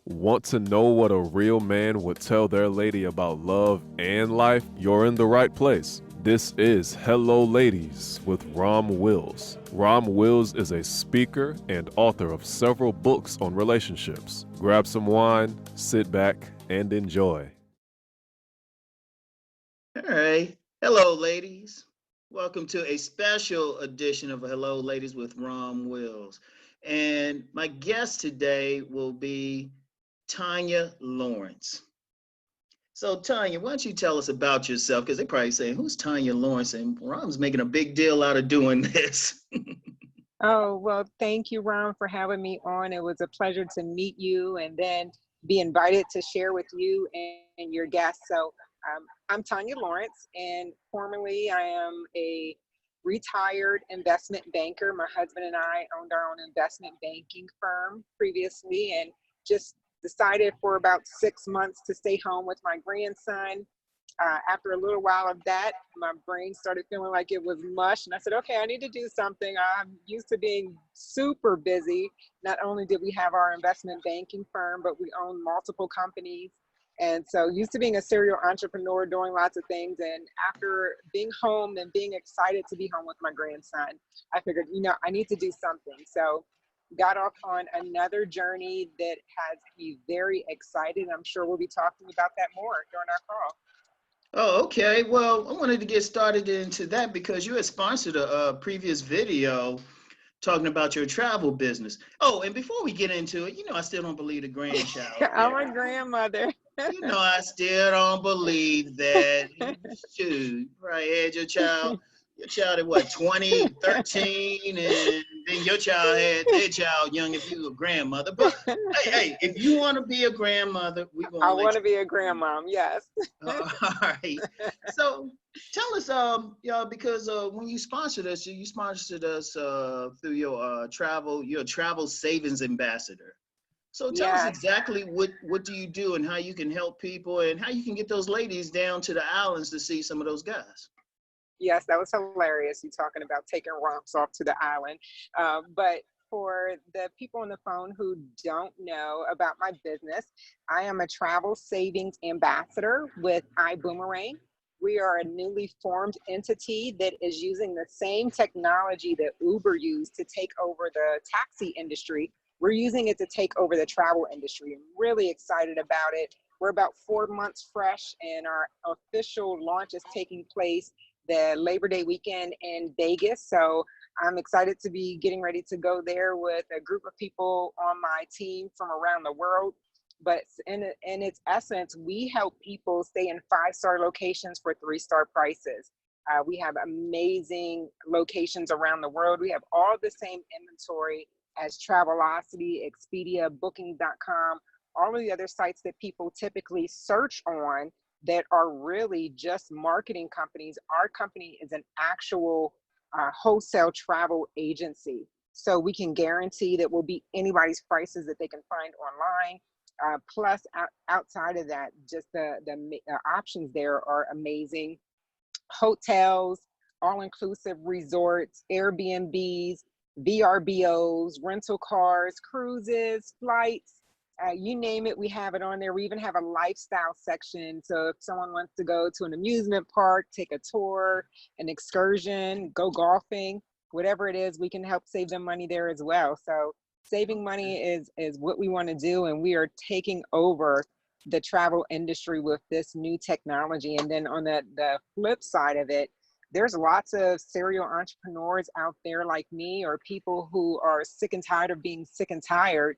Want to know what a real man would tell their lady about love and life? You're in the right place. This is Hello Ladies with Rom Wills. Rom Wills is a speaker and author of several books on relationships. Grab some wine, sit back, and enjoy. All right. Hello, ladies. Welcome to a special edition of Hello, Ladies with Rom Wills. And my guest today will be Tonya Lawrence. So, Tonya, why don't you tell us about yourself? Because they're probably saying, who's Tonya Lawrence? And Rom's making a big deal out of doing this. Oh, well, thank you, Ron, for having me on. It was a pleasure to meet you and then be invited to share with you and your guests. I'm Tonya Lawrence, and formerly I am a retired investment banker. My husband and I owned our own investment banking firm previously and just decided for about 6 months to stay home with my grandson. After a little while of that, my brain started feeling like it was mush. And I said, okay, I need to do something. I'm used to being super busy. Not only did we have our investment banking firm, but we owned multiple companies. And so used to being a serial entrepreneur, doing lots of things. And after being home and being excited to be home with my grandson, I figured, I need to do something. So got off on another journey that has me very excited. I'm sure we'll be talking about that more during our call. Oh, okay. Well, I wanted to get started into that because you had sponsored a previous video talking about your travel business. Oh, and before we get into it, I still don't believe the grandchild I'm thing. a grandmother. I still don't believe that. Shoot, right, had your child at what, 20, 13, and then your child had their child young if you were a grandmother. But hey, if you want to be a grandmother, we're I gonna let want to you be a be. grandmom, yes. All right. So tell us, because when you sponsored us, you sponsored us through your travel savings ambassador. So tell us Yes. exactly what do you do and how you can help people and how you can get those ladies down to the islands to see some of those guys. Yes, that was hilarious. You talking about taking romps off to the island. But for the people on the phone who don't know about my business, I am a travel savings ambassador with iBoomerang. We are a newly formed entity that is using the same technology that Uber used to take over the taxi industry. We're using it to take over the travel industry. I'm really excited about it. We're about 4 months fresh, and our official launch is taking place the Labor Day weekend in Vegas. So I'm excited to be getting ready to go there with a group of people on my team from around the world. But in its essence, we help people stay in 5-star locations for 3-star prices. We have amazing locations around the world. We have all the same inventory as Travelocity, Expedia, Booking.com, all of the other sites that people typically search on that are really just marketing companies. Our company is an actual wholesale travel agency. So we can guarantee that will beat anybody's prices that they can find online. Plus, outside of that, just the options there are amazing. Hotels, all-inclusive resorts, Airbnbs, VRBOs, rental cars, cruises, flights, you name it, we have it on there. We even have a lifestyle section. So if someone wants to go to an amusement park, take a tour, an excursion, go golfing, whatever it is, we can help save them money there as well. So saving money is what we want to do, and we are taking over the travel industry with this new technology. And then on the flip side of it, there's lots of serial entrepreneurs out there like me, or people who are sick and tired of being sick and tired,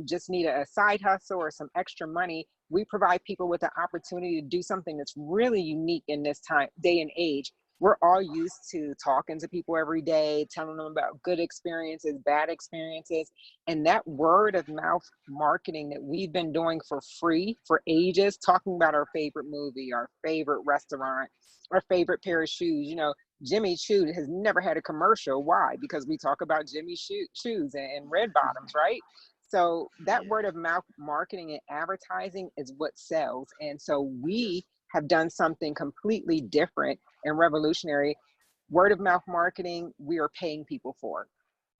just need a side hustle or some extra money. We provide people with the opportunity to do something that's really unique in this day and age. We're all used to talking to people every day, telling them about good experiences, bad experiences, and that word of mouth marketing that we've been doing for free for ages, talking about our favorite movie, our favorite restaurant, our favorite pair of shoes. Jimmy Choo has never had a commercial. Why? Because we talk about Jimmy shoes and red bottoms, right? So that Yeah. word of mouth marketing and advertising is what sells. And so we have done something completely different and revolutionary. Word of mouth marketing, we are paying people for.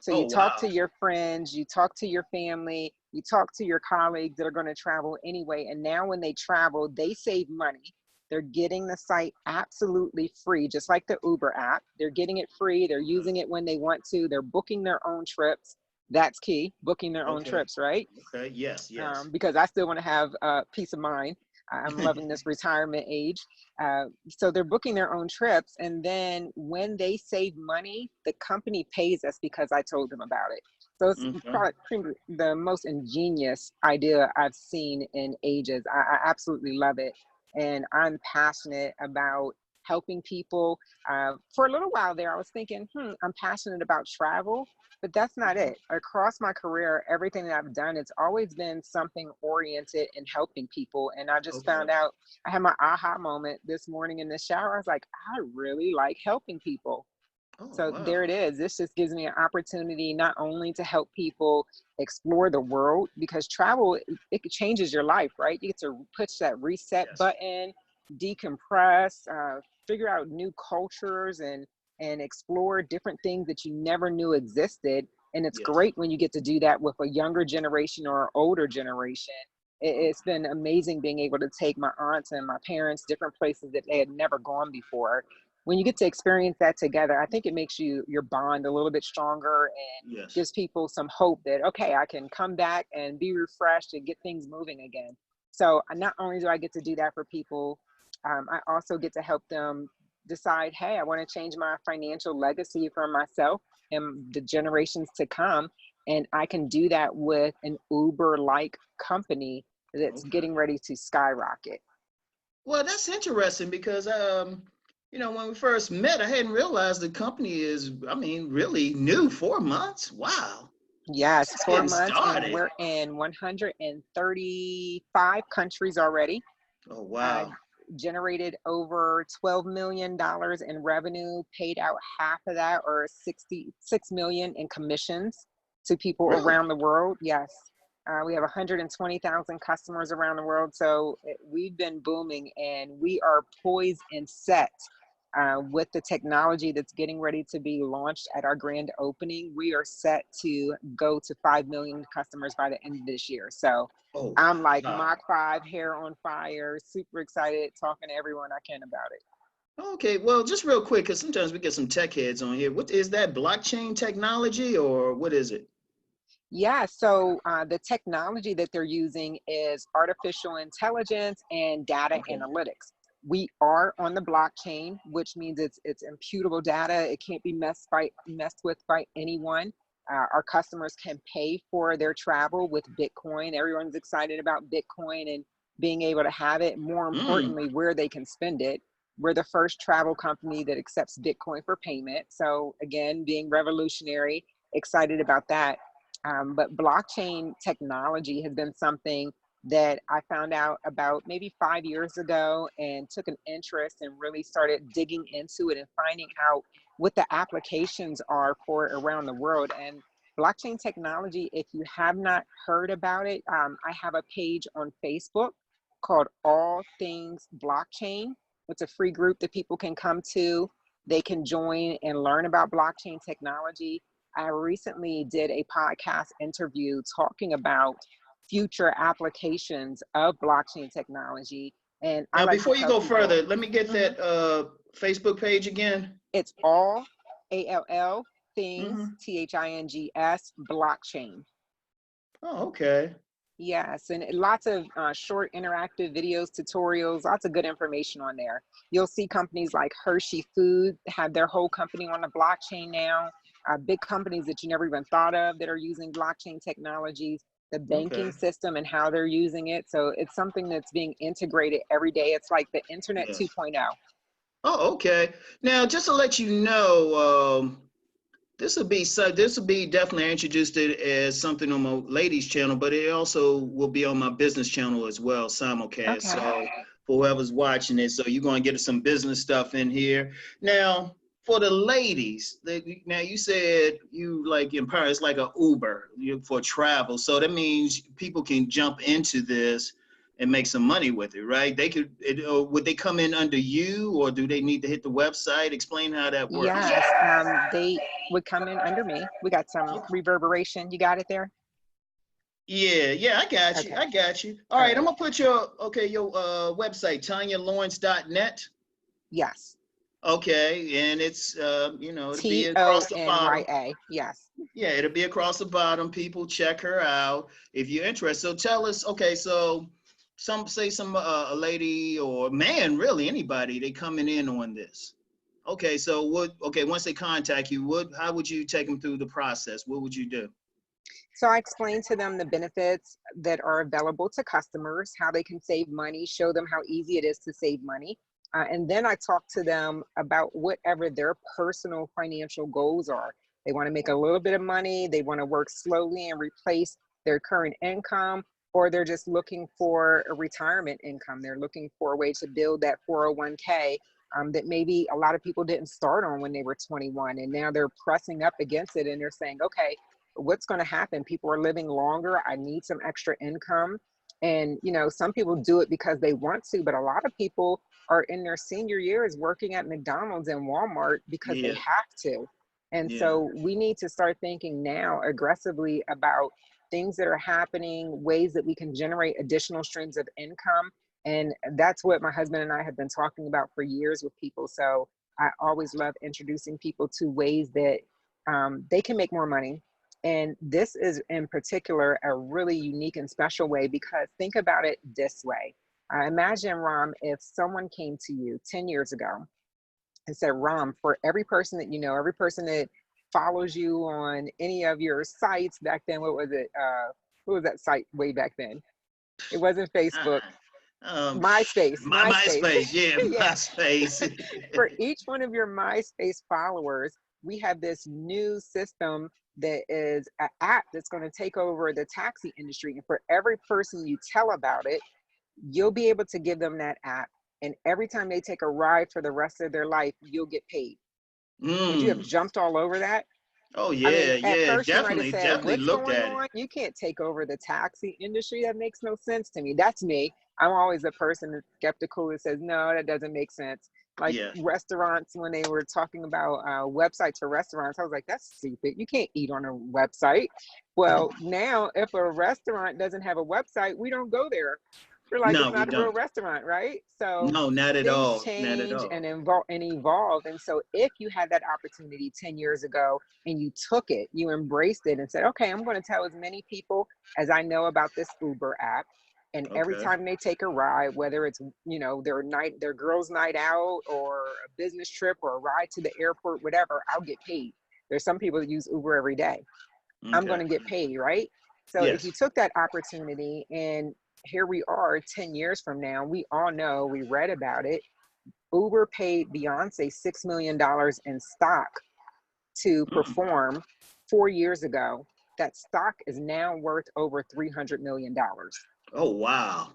So you Oh, talk wow. to your friends, you talk to your family, you talk to your colleagues that are going to travel anyway. And now when they travel, they save money. They're getting the site absolutely free, just like the Uber app. They're getting it free. They're using it when they want to. They're booking their own trips. That's key, booking their own Okay. trips, right? Okay. Yes. Yes. Because I still want to have peace of mind. I'm loving this retirement age. So they're booking their own trips. And then when they save money, the company pays us because I told them about it. So it's Okay. probably the most ingenious idea I've seen in ages. I absolutely love it. And I'm passionate about helping people. For a little while there, I was thinking, I'm passionate about travel, but that's not Okay. it. Across my career, everything that I've done, it's always been something oriented in helping people. And I just Okay. found out, I had my aha moment this morning in the shower. I was like, I really like helping people. Oh, So there it wow. is. This just gives me an opportunity not only to help people explore the world, because travel, it changes your life, right? You get to push that reset Yes. button, decompress, figure out new cultures, and explore different things that you never knew existed. And it's Yes. great when you get to do that with a younger generation or an older generation. It's Okay. been amazing being able to take my aunts and my parents different places that they had never gone before. When you get to experience that together, I think it makes your bond a little bit stronger and Yes. gives people some hope that, okay, I can come back and be refreshed and get things moving again. So not only do I get to do that for people, I also get to help them decide, hey, I want to change my financial legacy for myself and the generations to come. And I can do that with an Uber-like company that's Okay. getting ready to skyrocket. Well, that's interesting because, when we first met, I hadn't realized the company is, I mean, really new, 4 months. Wow. Yes, Just four getting months, and started. we're in 135 countries already. Oh, Uh, wow. Generated over $12 million in revenue, paid out half of that, or 66 million in commissions to people Really? around the world. Yes. We have 120,000 customers around the world. So we've been booming, and we are poised and set with the technology that's getting ready to be launched at our grand opening. We are set to go to 5 million customers by the end of this year. So Oh, I'm like wow. Mach 5, hair on fire, super excited, talking to everyone I can about it. Okay, well, just real quick, because sometimes we get some tech heads on here. What is that, blockchain technology, or what is it? Yeah, so the technology that they're using is artificial intelligence and data Okay. analytics. We are on the blockchain, which means it's imputable data. It can't be messed with by anyone. Our customers can pay for their travel with Bitcoin. Everyone's excited about Bitcoin and being able to have it. More Mm. importantly, where they can spend it. We're the first travel company that accepts Bitcoin for payment. So again, being revolutionary, excited about that. But blockchain technology has been something that I found out about maybe 5 years ago and took an interest and really started digging into it and finding out what the applications are for it around the world. And blockchain technology, if you have not heard about it, I have a page on Facebook called All Things Blockchain. It's a free group that people can come to. They can join and learn about blockchain technology. I recently did a podcast interview talking about future applications of blockchain technology. And I Now, like to before you tell go people, further, let me get mhm, that Facebook page again. it's all ALL things, Hmm. THINGS, blockchain. Oh, okay. Yes, and lots of short interactive videos, tutorials, lots of good information on there. You'll see companies like Hershey Food have their whole company on the blockchain now. Big companies that you never even thought of that are using blockchain technologies, the banking Okay. system and how they're using it. So it's something that's being integrated every day. It's like the internet Yes. 2.0. Oh, okay. Now, just to let you know, this will be definitely introduced it as something on my ladies channel, but it also will be on my business channel as well, simulcast. Okay. So for whoever's watching it, so you're going to get some business stuff in here. Now, for the ladies, now you said you like empower. It's like a Uber for travel. So that means people can jump into this and make some money with it, right? They could, would they come in under you, or do they need to hit the website? Explain how that works. Yes, they would come in under me. We got some reverberation. You got it there? Yeah, I got you. Okay. I got you. All right, I'm gonna put your website, TonyaLawrence.net. Yes. Okay, and it's it'll be across the bottom. Tonyas. Yes. Yeah, it'll be across the bottom. People check her out if you're interested. So tell us, okay, so some a lady or man, really anybody, they coming in on this. Okay, so once they contact you, how would you take them through the process? What would you do? So I explained to them the benefits that are available to customers, how they can save money, show them how easy it is to save money. And then I talk to them about whatever their personal financial goals are. They want to make a little bit of money, they want to work slowly and replace their current income, or they're just looking for a retirement income. They're looking for a way to build that 401k that maybe a lot of people didn't start on when they were 21, and now they're pressing up against it and they're saying, okay, what's going to happen? People are living longer. I need some extra income. And, some people do it because they want to, but a lot of people are in their senior years working at McDonald's and Walmart because they have to. And so we need to start thinking now aggressively about things that are happening, ways that we can generate additional streams of income. And that's what my husband and I have been talking about for years with people. So I always love introducing people to ways that they can make more money. And this is in particular a really unique and special way, because think about it this way. Imagine, Rom, if someone came to you 10 years ago and said, Rom, for every person that you know, every person that follows you on any of your sites back then, what was it? What was that site way back then? It wasn't Facebook. MySpace. MySpace, yeah, Yeah. MySpace. For each one of your MySpace followers, we have this new system that is an app that's going to take over the taxi industry. And for every person you tell about it, you'll be able to give them that app. And every time they take a ride for the rest of their life, you'll get paid. Would you have jumped all over that? Oh yeah, I mean, at first you might have said, definitely what's looked going at on? it. You can't take over the taxi industry. That makes no sense to me. That's me. I'm always a person that's skeptical that says, no, that doesn't make sense. Like restaurants, when they were talking about websites for restaurants, I was like, that's stupid. You can't eat on a website. Well, now if a restaurant doesn't have a website, we don't go there. We're like, No, it's we not a real don't. restaurant, right? So No, not at things all. Not at change all. and evolve. And so if you had that opportunity 10 years ago and you took it, you embraced it and said, okay, I'm going to tell as many people as I know about this Uber app. And every time they take a ride, whether it's, their girls' night out or a business trip or a ride to the airport, whatever, I'll get paid. There's some people that use Uber every day. I'm going to get paid, right? So if you took that opportunity, and here we are 10 years from now, we all know, we read about it, Uber paid Beyonce $6 million in stock to perform 4 years ago. That stock is now worth over $300 million. Oh, wow.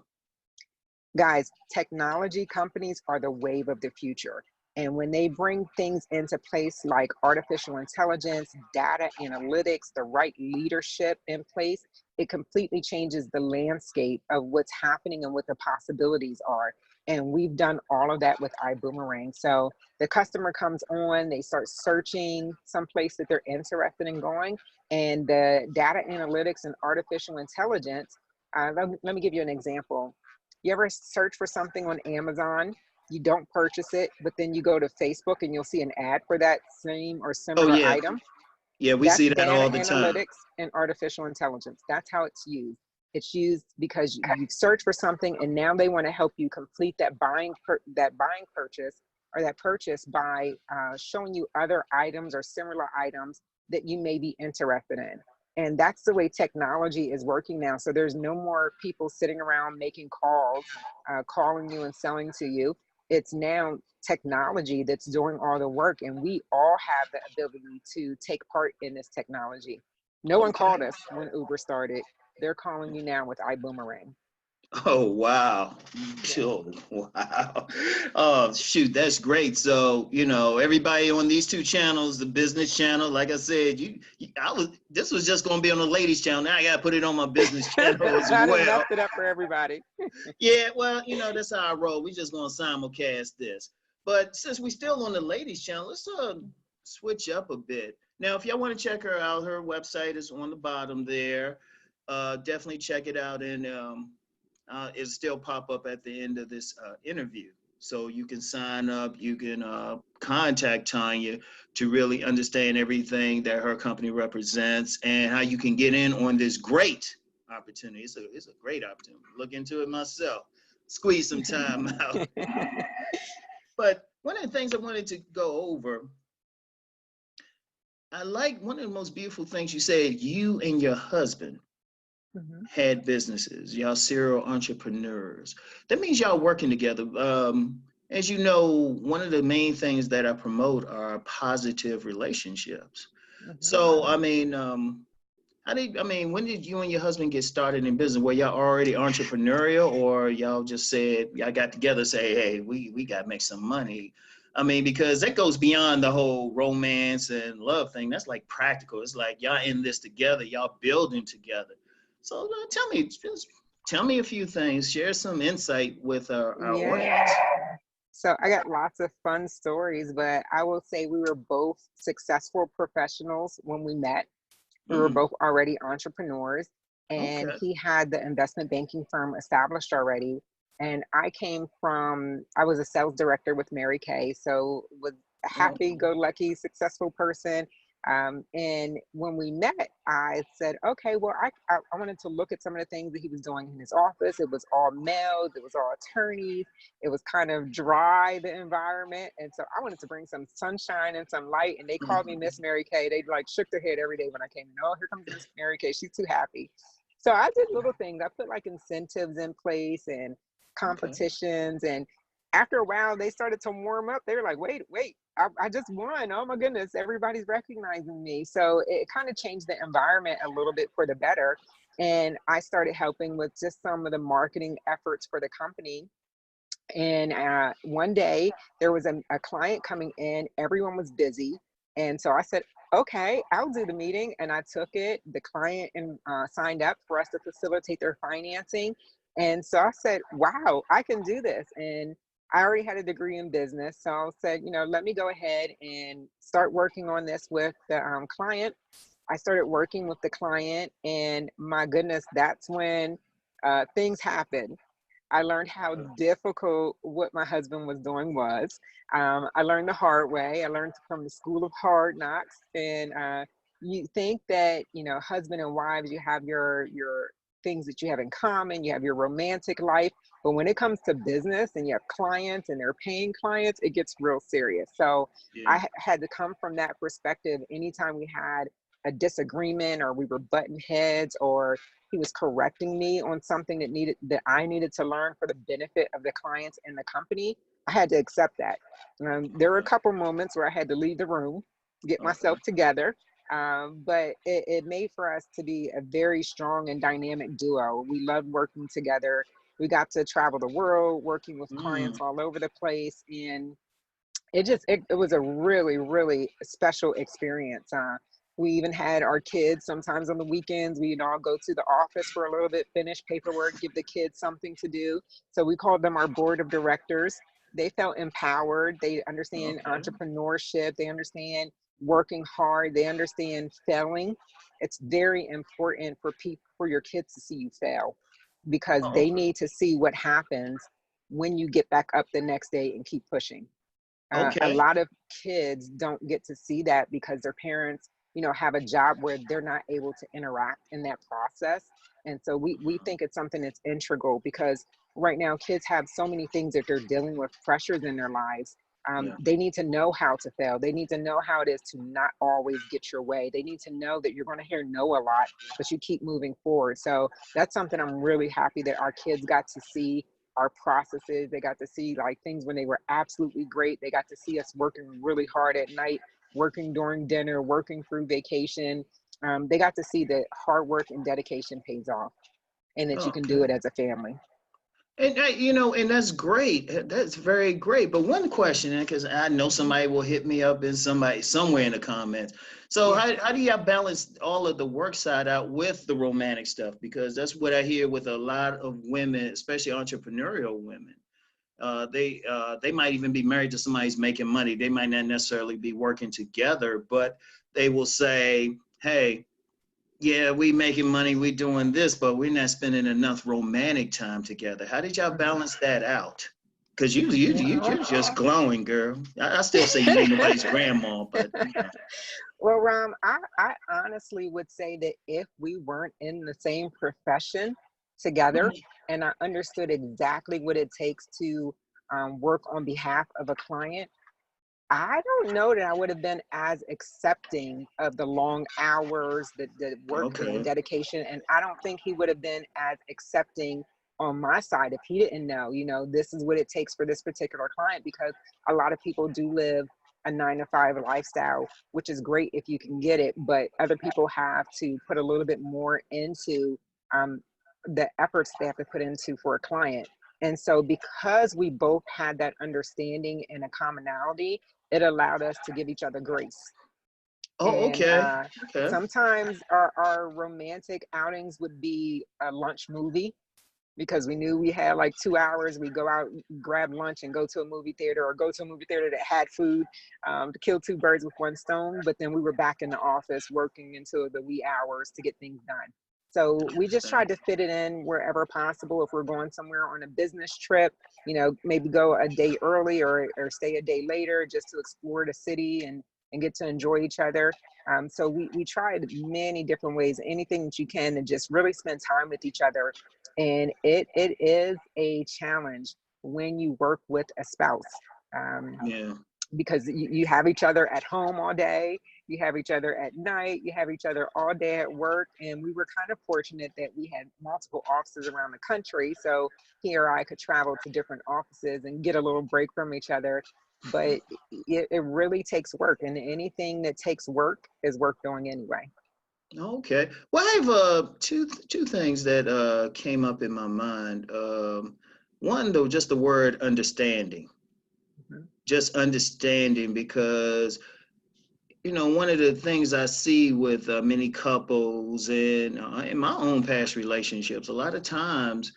Guys, technology companies are the wave of the future. And when they bring things into place like artificial intelligence, data analytics, the right leadership in place, it completely changes the landscape of what's happening and what the possibilities are. And we've done all of that with iBoomerang. So the customer comes on, they start searching someplace that they're interested in going, and the data analytics and artificial intelligence. Let me give you an example. You ever search for something on Amazon? You don't purchase it, but then you go to Facebook and you'll see an ad for that same or similar item. Yeah, we That's see that all the data time. analytics and artificial intelligence. That's how it's used. It's used because you search for something, and now they want to help you complete that buying purchase, or that purchase by showing you other items or similar items that you may be interested in. And that's the way technology is working now. So there's no more people sitting around making calls, calling you and selling to you. It's now technology that's doing all the work, and we all have the ability to take part in this technology. No one called us when Uber started. They're calling you now with iBoomerang. Oh, wow. Yeah. Oh, wow. Oh, shoot, that's great. So, everybody on these two channels, the business channel, like I said, this was just going to be on the ladies channel. Now I got to put it on my business channel as I done well. messed it up for everybody. Yeah, well, that's how I roll. We just going to simulcast this. But since we still on the ladies channel, let's switch up a bit. Now, if y'all want to check her out, her website is on the bottom there. Definitely check it out, and it'll still pop up at the end of this interview. So you can sign up, you can contact Tonya to really understand everything that her company represents and how you can get in on this great opportunity. It's a great opportunity. Look into it myself, squeeze some time out. But one of the things I wanted to go over, I like one of the most beautiful things you said, you and your husband had businesses, y'all serial entrepreneurs. That means y'all working together. As you know, one of the main things that I promote are positive relationships. So, when did you and your husband get started in business? Were y'all already entrepreneurial, or y'all just said, y'all got together, say, hey, we got to make some money? Because that goes beyond the whole romance and love thing. That's like practical. It's like y'all in this together, y'all building together. So just tell me a few things. Share some insight with our audience. Yeah. So I got lots of fun stories, but I will say we were both successful professionals when we met. We were both already entrepreneurs, and Okay. he had the investment banking firm established already. And I was a sales director with Mary Kay, so was a happy-go-lucky, successful person. And when we met, I said, okay, well, I wanted to look at some of the things that he was doing in his office. It was all males, it was all attorneys, it was kind of dry, the environment. And so I wanted to bring some sunshine and some light. And they called me Miss Mary Kay. They like shook their head every day when I came in. Oh, here comes Miss Mary Kay. She's too happy. So I did little things. I put like incentives in place and competitions. And after a while, they started to warm up. They were like, wait, I just won. Oh my goodness, everybody's recognizing me. So it kind of changed the environment a little bit for the better. And I started helping with just some of the marketing efforts for the company. And one day there was a client coming in, everyone was busy. And so I said, okay, I'll do the meeting. And I took it, the client and signed up for us to facilitate their financing. And so I said, wow, I can do this. And I already had a degree in business. So I said, let me go ahead and start working on this with the client. I started working with the client, and my goodness, that's when things happened. I learned how difficult what my husband was doing was. I learned the hard way. I learned from the school of hard knocks. And you think that, husband and wives, you have your things that you have in common, you have your romantic life. But when it comes to business and you have clients and they're paying clients, it gets real serious. So I had to come from that perspective. Anytime we had a disagreement or we were butting heads or he was correcting me on something that I needed to learn for the benefit of the clients and the company, I had to accept that. There were a couple moments where I had to leave the room, get myself together. But it made for us to be a very strong and dynamic duo. We loved working together. We got to travel the world, working with clients all over the place. And it was a really, really special experience. We even had our kids sometimes on the weekends. We'd all go to the office for a little bit, finish paperwork, give the kids something to do. So we called them our board of directors. They felt empowered. They understand entrepreneurship. They understand working hard. They understand failing. It's very important for your kids to see you fail, because they need to see what happens when you get back up the next day and keep pushing. A lot of kids don't get to see that because their parents, have a job where they're not able to interact in that process. And so we think it's something that's integral, because right now kids have so many things that they're dealing with, pressures in their lives. They need to know how to fail. They need to know how it is to not always get your way. They need to know that you're going to hear no a lot, but you keep moving forward. So that's something I'm really happy that our kids got to see, our processes. They got to see like things when they were absolutely great. They got to see us working really hard at night, working during dinner, working through vacation. They got to see that hard work and dedication pays off, and that you can do it as a family. And and that's great. That's very great. But one question, because I know somebody will hit me up and somebody somewhere in the comments. So Yeah. how do y'all balance all of the work side out with the romantic stuff? Because that's what I hear with a lot of women, especially entrepreneurial women. They might even be married to somebody who's making money. They might not necessarily be working together, but they will say, "Hey, yeah, we making money, we doing this, but we're not spending enough romantic time together." How did y'all balance that out? Because Well, you're just glowing, girl. I still say you ain't nobody's grandma, but well, Rom, I honestly would say that if we weren't in the same profession together and I understood exactly what it takes to work on behalf of a client, I don't know that I would have been as accepting of the long hours, the work and okay. dedication. And I don't think he would have been as accepting on my side if he didn't know, this is what it takes for this particular client, because a lot of people do live a 9 to 5 lifestyle, which is great if you can get it, but other people have to put a little bit more into um, the efforts they have to put into for a client. And so because we both had that understanding and a commonality, it allowed us to give each other grace. Oh, And okay. Okay. sometimes our romantic outings would be a lunch movie because we knew we had like 2 hours. We go out, grab lunch, and go to a movie theater, or go to a movie theater that had food, to kill two birds with one stone. But then we were back in the office working until the wee hours to get things done. So we just tried to fit it in wherever possible. If we're going somewhere on a business trip, maybe go a day early or stay a day later just to explore the city and get to enjoy each other. So we tried many different ways, anything that you can to just really spend time with each other. And it is a challenge when you work with a spouse. Um, Yeah. because you have each other at home all day, you have each other at night, you have each other all day at work. And we were kind of fortunate that we had multiple offices around the country. So he or I could travel to different offices and get a little break from each other. But it really takes work, and anything that takes work is worth doing anyway. Okay. Well, I have two things that came up in my mind. One though, just the word understanding. Mhm. Just understanding, because one of the things I see with many couples and in my own past relationships, a lot of times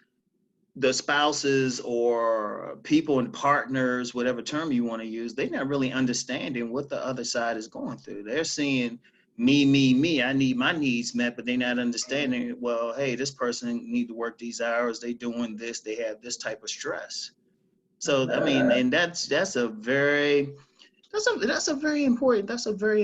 the spouses or people and partners, whatever term you want to use, they're not really understanding what the other side is going through. They're seeing me. I need my needs met, but they're not understanding, well, hey, this person need to work these hours. They doing this. They have this type of stress. So I Mhm. mean, and that's a very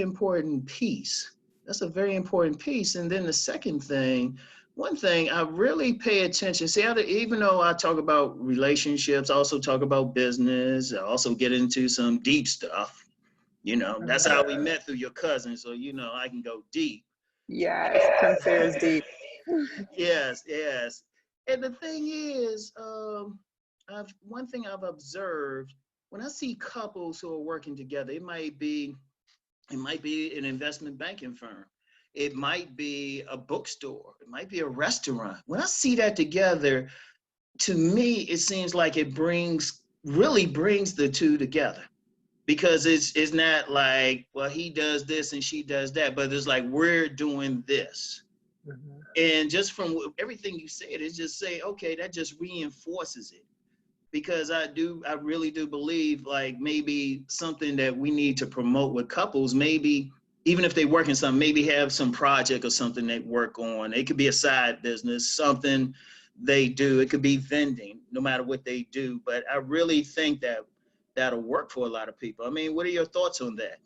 important piece. That's a very important piece. And then the second thing, one thing I really pay attention. See, even though I talk about relationships, I also talk about business. I also get into some deep stuff. That's Mhm. how we met through your cousin. So I can go deep. Yes, considers deep. Yes, yes. And the thing is, one thing I've observed when I see couples who are working together, it might be an investment banking firm. It might be a bookstore. It might be a restaurant. When I see that together, to me, it seems like it really brings the two together, because it's not like, well, he does this and she does that, but it's like, we're doing this. Mhm. And just from everything you said, it's just say, okay, that just reinforces it, because I really do believe, like, maybe something that we need to promote with couples, maybe even if they work in something, maybe have some project or something they work on. It could be a side business, something they do. It could be vending, no matter what they do. But I really think that that'll work for a lot of people. I mean, what are your thoughts on that?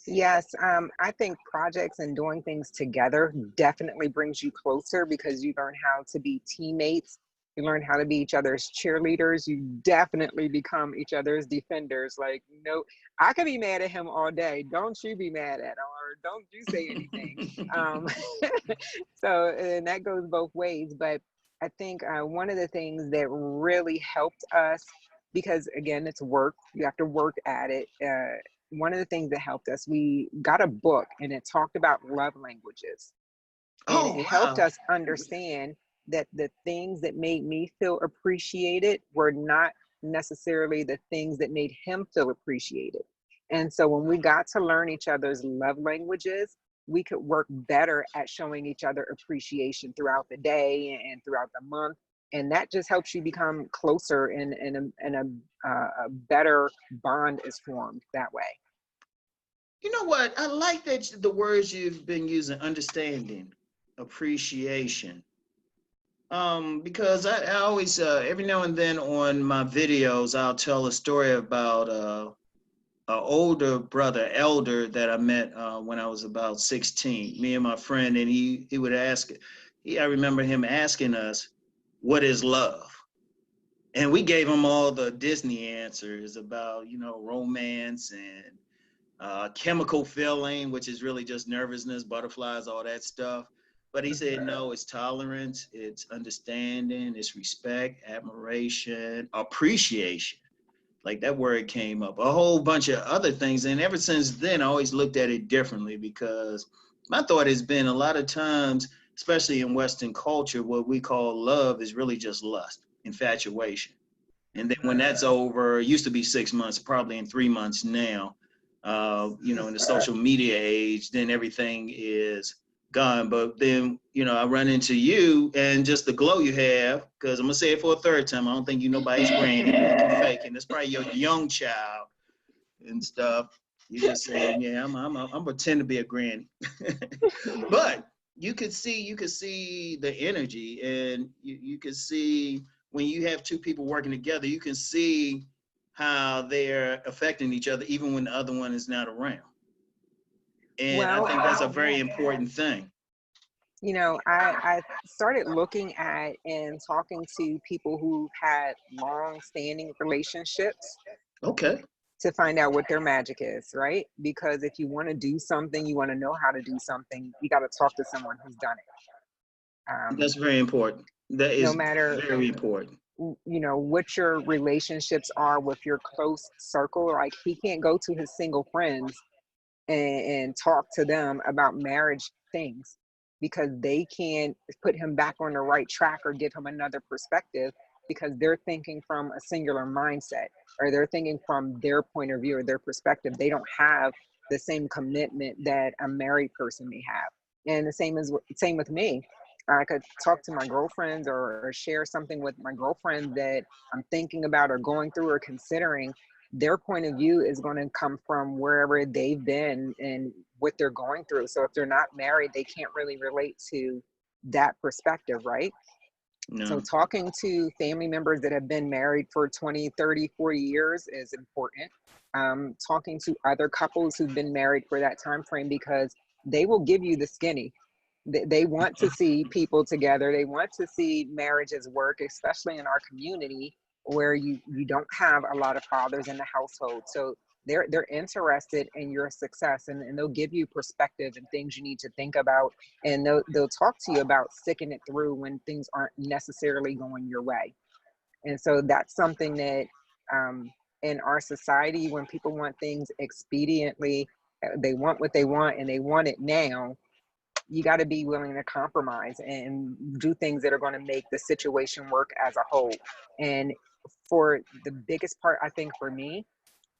Yes, I think projects and doing things together definitely brings you closer because you learn how to be teammates. You learn how to be each other's cheerleaders. You definitely become each other's defenders. Like, no, I could be mad at him all day. Don't you be mad at him, or don't you say anything. Um, so, and that goes both ways. But I think one of the things that really helped us, because again, it's work, you have to work at it. One of the things that helped us, we got a book and it talked about love languages, and Oh, it helped wow. us understand that the things that made me feel appreciated were not necessarily the things that made him feel appreciated. And so when we got to learn each other's love languages, we could work better at showing each other appreciation throughout the day and throughout the month. And that just helps you become closer, and a better bond is formed that way. You know what? I like that the words you've been using, understanding, appreciation. Because I always, every now and then on my videos, I'll tell a story about an older brother, elder, that I met when I was about 16, me and my friend, and he would ask, I remember him asking us, what is love? And we gave him all the Disney answers about, romance and chemical feeling, which is really just nervousness, butterflies, all that stuff. But he said, no, it's tolerance, it's understanding, it's respect, admiration, appreciation. Like that word came up, a whole bunch of other things. And ever since then, I always looked at it differently, because my thought has been a lot of times, especially in Western culture, what we call love is really just lust, infatuation. And then when that's over, it used to be 6 months, probably in 3 months now, in the social media age, then everything is gone. But then, I run into you and just the glow you have, because I'm going to say it for a third time. I don't think you nobody's granny. You're faking. It's probably your young child and stuff. You just saying, yeah, I'm pretend to be a granny. But you could see the energy, and you could see when you have two people working together, you can see how they're affecting each other, even when the other one is not around. And I think that's a very important thing. I started looking at and talking to people who had long-standing relationships. Okay. To find out what their magic is, right? Because if you want to do something, you want to know how to do something, you got to talk to someone who's done it. That's very important. That is no matter very important. What your relationships are with your close circle. Like, he can't go to his single friends and talk to them about marriage things, because they can't put him back on the right track or give him another perspective, because they're thinking from a singular mindset, or they're thinking from their point of view or their perspective. They don't have the same commitment that a married person may have. And the same with me. I could talk to my girlfriends or share something with my girlfriend that I'm thinking about or going through or considering. Their point of view is going to come from wherever they've been and what they're going through. So if they're not married, they can't really relate to that perspective, right? No. So talking to family members that have been married for 20, 30, 40 years is important. Talking to other couples who've been married for that time frame, because they will give you the skinny. They want to see people together. They want to see marriages work, especially in our community where you don't have a lot of fathers in the household. So they're interested in your success, and they'll give you perspective and things you need to think about, and they'll talk to you about sticking it through when things aren't necessarily going your way. And so that's something that in our society, when people want things expediently, they want what they want and they want it now, you got to be willing to compromise and do things that are going to make the situation work as a whole. And for the biggest part, I think for me,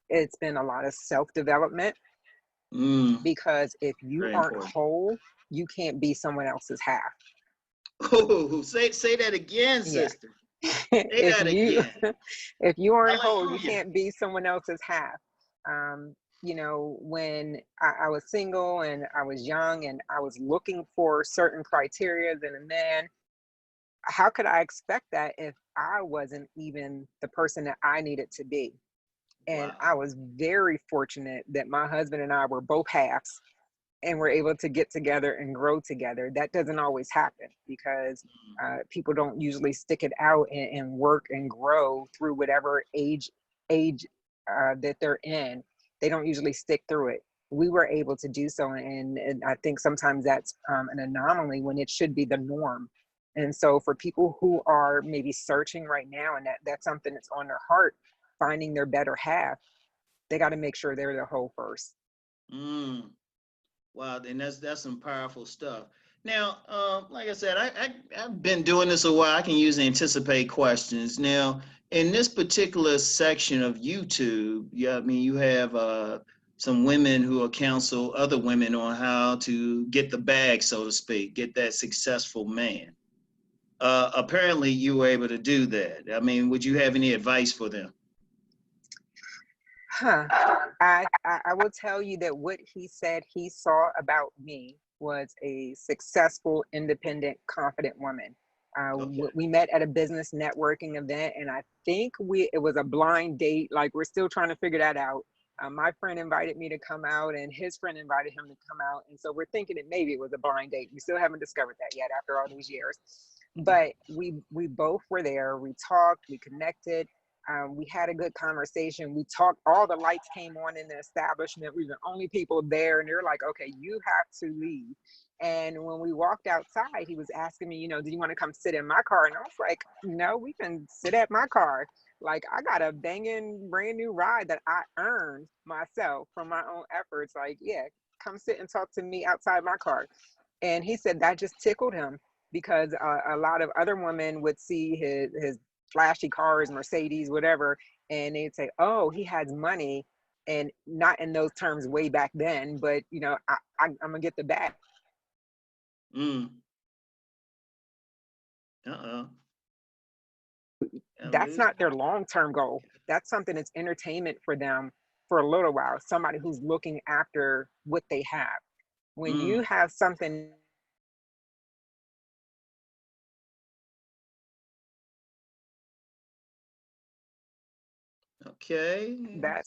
it's been a lot of self-development, because if you aren't whole, you can't be someone else's half. Oh, say that again, sister. Say that again. If you aren't whole, you can't be someone else's half. When I was single and I was young and I was looking for certain criteria in a man, how could I expect that if I wasn't even the person that I needed to be? And I was very fortunate that my husband and I were both halves and we're able to get together and grow together. That doesn't always happen, because people don't usually stick it out and work and grow through whatever age that they're in. They don't usually stick through it. We were able to do so, and I think sometimes that's an anomaly when it should be the norm. And so for people who are maybe searching right now, and that's something that's on their heart, finding their better half, they got to make sure they're the whole first. Wow, and that's some powerful stuff. Now, like I said, I've been doing this a while. I can use anticipate questions. Now, in this particular section of YouTube, yeah, I mean, you have some women who will counsel other women on how to get the bag, so to speak, get that successful man. Apparently, you were able to do that. I mean, would you have any advice for them? Huh. I will tell you that what he said he saw about me was a successful, independent, confident woman. Okay. We met at a business networking event, and I think it was a blind date. Like, we're still trying to figure that out. My friend invited me to come out, and his friend invited him to come out, and so we're thinking that maybe it was a blind date. We still haven't discovered that yet after all these years. But we both were there. We talked, we connected. We had a good conversation. We talked, all the lights came on in the establishment. We were the only people there. And they were like, okay, you have to leave. And when we walked outside, he was asking me, do you want to come sit in my car? And I was like, no, we can sit at my car. Like, I got a banging brand new ride that I earned myself from my own efforts. Like, yeah, come sit and talk to me outside my car. And he said that just tickled him because a lot of other women would see his flashy cars, Mercedes, whatever, and they'd say, "Oh, he has money," and not in those terms way back then, but I'm gonna get the bag. Mm. Uh-oh. I That's lose. not their long-term goal. That's something that's entertainment for them for a little while. Somebody who's looking after what they have. When you Mm. have something Okay. that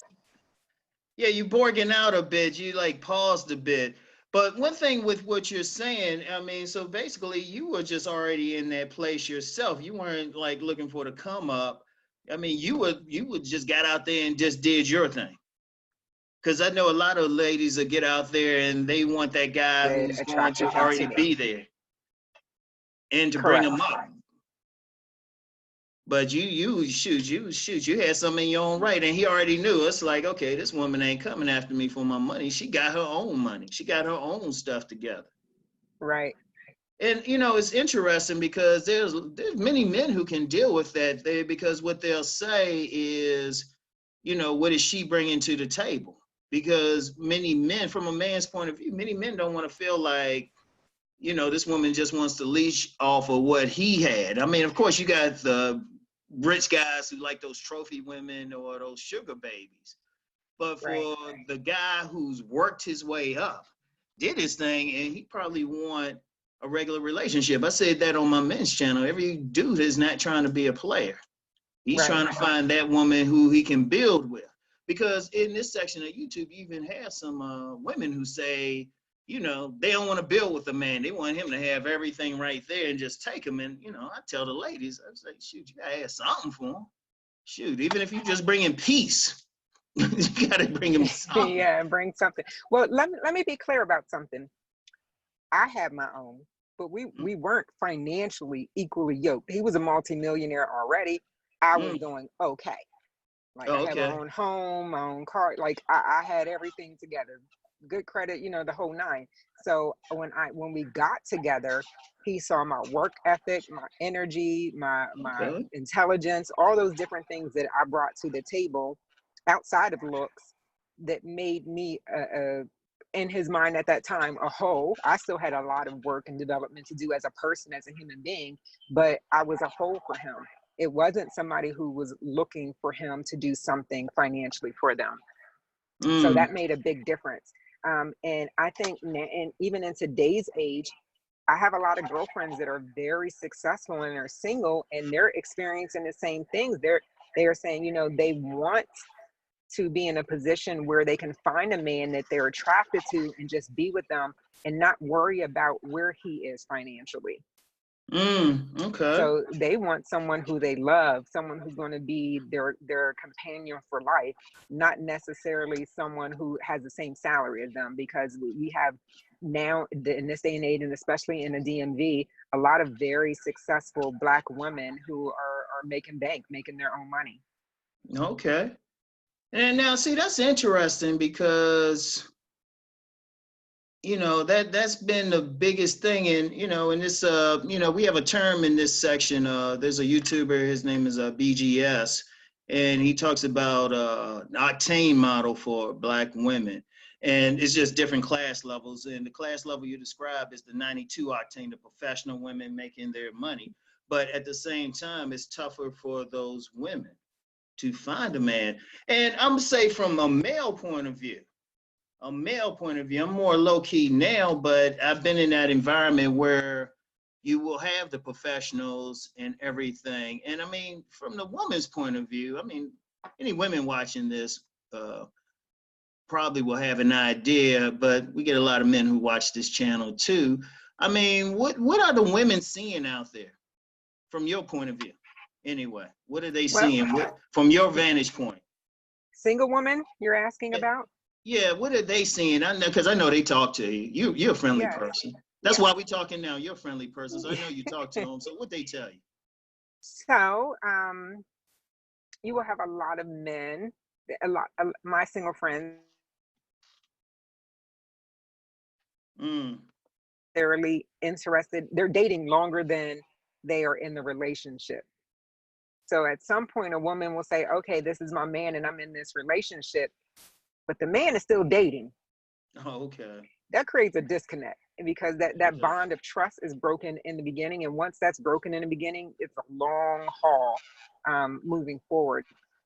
Yeah, you borging out a bit. You like paused a bit. But one thing with what you're saying, I mean, so basically you were just already in that place yourself. You weren't like looking for the come up. I mean, you would just got out there and just did your thing. Because I know a lot of ladies that get out there and they want that guy that who's going attracted to him already to me. be there and to bring Correct. them up. But you had something in your own right, and he already knew. It's like, okay, this woman ain't coming after me for my money. She got her own money. She got her own stuff together. Right. And it's interesting because there's many men who can deal with that. Because what they'll say is, what is she bringing to the table? Because many men, from a man's point of view, many men don't want to feel like, this woman just wants to leech off of what he had. I mean, of course, you got the rich guys who like those trophy women or those sugar babies. But Right. for the guy who's worked his way up, did his thing, and he probably want a regular relationship. I said that on my men's channel. Every dude is not trying to be a player. He's Right. trying to find that woman who he can build with. Because in this section of YouTube, you even have some women who say, they don't want to build with a man. They want him to have everything right there and just take him. And, I tell the ladies, I say, shoot, you got to have something for him. Shoot, even if you just bring him peace, you got to bring him something. Yeah, and bring something. Well, let me be clear about something. I had my own, but we weren't financially equally yoked. He was a multimillionaire already. I was Mm. doing okay. Like, I Oh, had my okay. own home, my own car. Like, I had everything together, good credit, the whole nine. So when we got together, he saw my work ethic, my energy, my Okay. intelligence, all those different things that I brought to the table outside of looks that made me in his mind at that time a whole. I still had a lot of work and development to do as a person, as a human being, but I was a whole for him. It wasn't somebody who was looking for him to do something financially for them. So Mm. that made a big difference. And I think, and even in today's age, I have a lot of girlfriends that are very successful and are single, and they're experiencing the same things. They are saying, they want to be in a position where they can find a man that they're attracted to and just be with them and not worry about where he is financially. Mm. Okay. So they want someone who they love, someone who's going to be their companion for life, not necessarily someone who has the same salary as them, because we have now in this day and age, and especially in the DMV, a lot of very successful Black women who are making bank, making their own money. Okay. And now, see, that's interesting because you know, that's been the biggest thing. And, you know, in this, you know, we have a term in this section. There's a YouTuber, his name is BGS, and he talks about Octane model for Black women. And it's just different class levels. And the class level you describe is the 92 octane, the professional women making their money. But at the same time, it's tougher for those women to find a man. And I'm gonna say from a male point of view, I'm more low key now, but I've been in that environment where you will have the professionals and everything. And I mean, from the woman's point of view, I mean, any women watching this probably will have an idea, but we get a lot of men who watch this channel too. I mean, what are the women seeing out there from your point of view? Anyway, what are they seeing from your vantage point? Single woman, you're asking about? Yeah, what are they seeing? I know, because I know they talk to you. You're a friendly person. That's why we're talking now. You're a friendly person, so I know you talk to them. So what they tell you? So, you will have a lot of men, my single friends, they're really interested. They're dating longer than they are in the relationship. So at some point, a woman will say, okay, this is my man and I'm in this relationship, but the man is still dating. Oh, okay. That creates a disconnect because that bond of trust is broken in the beginning. And once that's broken in the beginning, it's a long haul moving forward.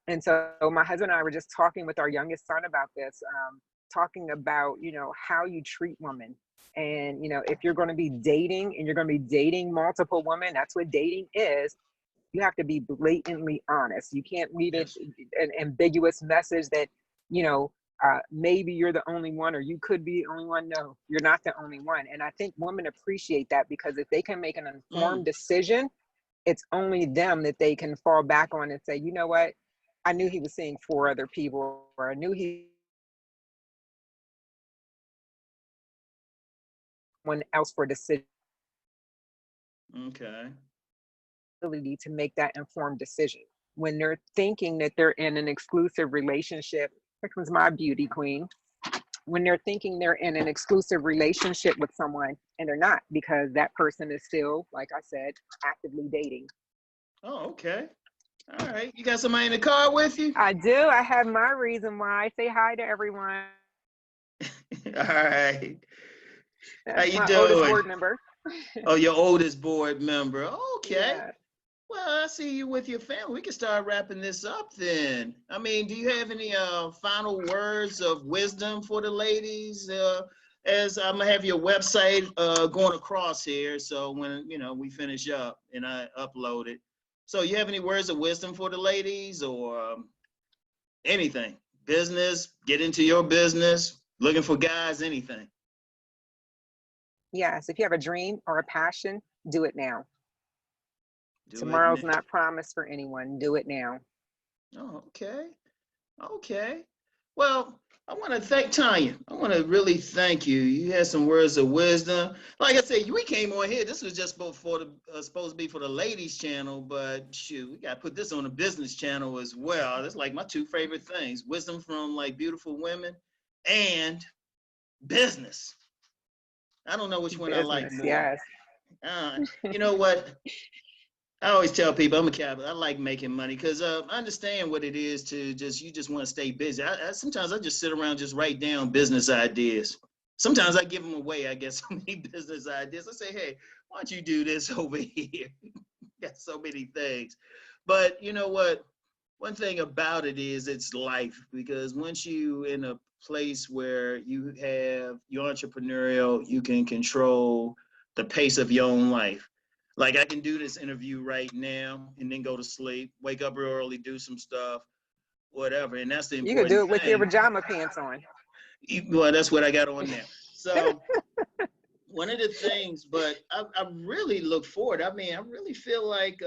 And so my husband and I were just talking with our youngest son about this, talking about, you know, how you treat women. And, you know, if you're going to be dating and you're going to be dating multiple women, that's what dating is. You have to be blatantly honest. You can't leave it an ambiguous message that, you know, maybe you're the only one or you could be the only one. No, you're not the only one. And I think women appreciate that because if they can make an informed decision, it's only them that they can fall back on and say, you know what, I knew he was seeing 4 other people, or I knew he one else for decision. Okay. Ability to make that informed decision when they're thinking that they're in an exclusive relationship. Here comes my beauty queen. When they're thinking they're in an exclusive relationship with someone and they're not, because that person is still, like I said, actively dating. Oh, okay. All right. You got somebody in the car with you? I do. I have my reason why. Say hi to everyone. All right. That's how you my doing? oldest board member. Oh, your oldest board member. Okay. Yeah. Well, I see you with your family. We can start wrapping this up then. I mean, do you have any final words of wisdom for the ladies? As I'm gonna have your website going across here, so when we finish up and I upload it. So, you have any words of wisdom for the ladies, or anything? Business, get into your business, looking for guys, anything. Yes. If you have a dream or a passion, do it now. Tomorrow's not promised for anyone. Do it now. Oh, okay. Okay. Well, I want to thank Tonya. I want to really thank you. You had some words of wisdom. Like I said, we came on here. This was just supposed to be for the ladies channel, but shoot, we got to put this on the business channel as well. That's like my 2 favorite things: wisdom from like beautiful women and business. I don't know which one I like more. Yes. You know what? I always tell people I'm a capitalist. I like making money because I understand what it is to you just want to stay busy. Sometimes I just sit around, just write down business ideas. Sometimes I give them away. I get so many business ideas. I say, hey, why don't you do this over here? Got so many things. But you know what? One thing about it is it's life, because once you in a place where you're entrepreneurial, you can control the pace of your own life. Like I can do this interview right now and then go to sleep, wake up real early, do some stuff, whatever. And that's the important thing. You can do it with your pajama pants on. Well, that's what I got on now. So one of the things, but I really look forward. I mean, I really feel like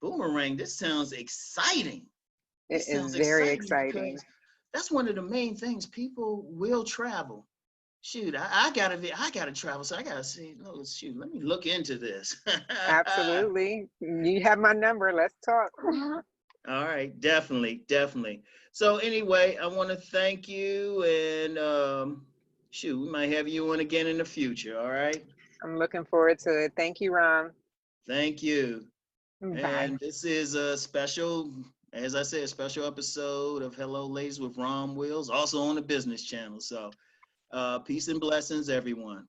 Boomerang, this sounds exciting. It is very exciting. That's one of the main things. People will travel. Shoot, I gotta travel, so I gotta see. Oh, shoot, let me look into this. Absolutely. You have my number. Let's talk. All right, definitely. So anyway, I want to thank you, and shoot, we might have you on again in the future. All right. I'm looking forward to it. Thank you, Rom. Thank you. Bye. And this is a special, as I said, special episode of Hello Ladies with Rom Wills, also on the business channel. So peace and blessings, everyone.